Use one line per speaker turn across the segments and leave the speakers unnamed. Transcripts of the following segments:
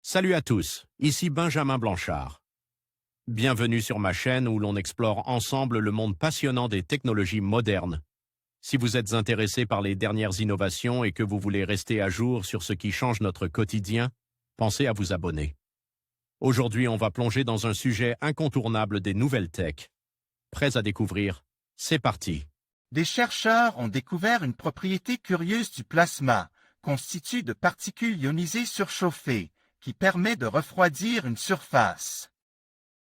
Salut à tous, ici Benjamin Blanchard. Bienvenue sur ma chaîne où l'on explore ensemble le monde passionnant des technologies modernes. Si vous êtes intéressé par les dernières innovations et que vous voulez rester à jour sur ce qui change notre quotidien, pensez à vous abonner. Aujourd'hui, on va plonger dans un sujet incontournable des nouvelles tech. Prêts à découvrir? C'est parti!
Des chercheurs ont découvert une propriété curieuse du plasma, constitué de particules ionisées surchauffées, qui permet de refroidir une surface.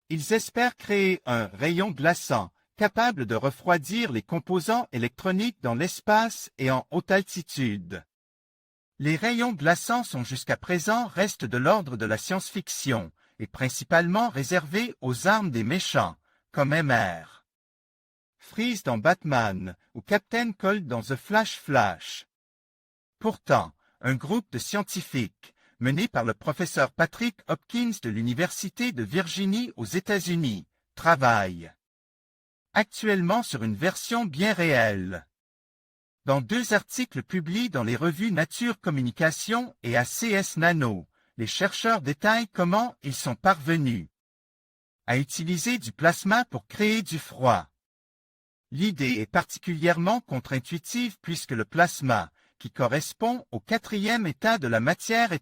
Ils espèrent créer un rayon glaçant, capable de refroidir les composants électroniques dans l'espace et en haute altitude. Les rayons glaçants sont jusqu'à présent restent de l'ordre de la science-fiction, et principalement réservés aux armes des méchants, comme Mr. Freeze dans Batman ou Captain Cold dans The Flash. Pourtant, un groupe de scientifiques, mené par le professeur Patrick Hopkins de l'Université de Virginie aux États-Unis, travaille actuellement sur une version bien réelle. Dans 2 articles publiés dans les revues Nature Communication et ACS Nano, les chercheurs détaillent comment ils sont parvenus à utiliser du plasma pour créer du froid. L'idée est particulièrement contre-intuitive puisque le plasma, qui correspond au 4e état de la matière,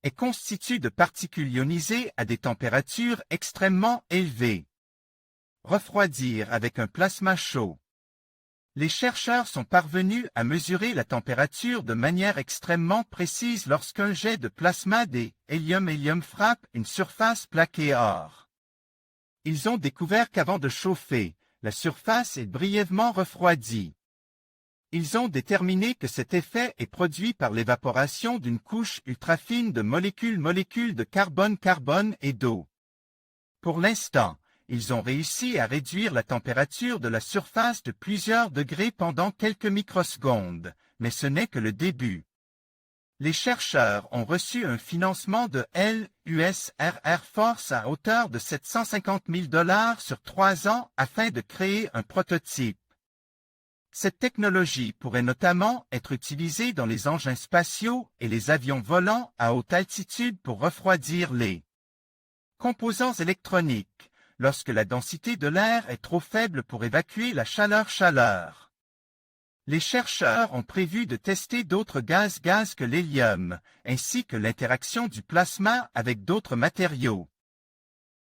est constitué de particules ionisées à des températures extrêmement élevées. Refroidir avec un plasma chaud. Les chercheurs sont parvenus à mesurer la température de manière extrêmement précise lorsqu'un jet de plasma des hélium frappe une surface plaquée or. Ils ont découvert qu'avant de chauffer, la surface est brièvement refroidie. Ils ont déterminé que cet effet est produit par l'évaporation d'une couche ultrafine de molécules de carbone et d'eau. Pour l'instant, ils ont réussi à réduire la température de la surface de plusieurs degrés pendant quelques microsecondes, mais ce n'est que le début. Les chercheurs ont reçu un financement de l'US Air Force à hauteur de 750 000 $ sur 3 ans afin de créer un prototype. Cette technologie pourrait notamment être utilisée dans les engins spatiaux et les avions volants à haute altitude pour refroidir les composants électroniques, lorsque la densité de l'air est trop faible pour évacuer la chaleur. Les chercheurs ont prévu de tester d'autres gaz que l'hélium, ainsi que l'interaction du plasma avec d'autres matériaux.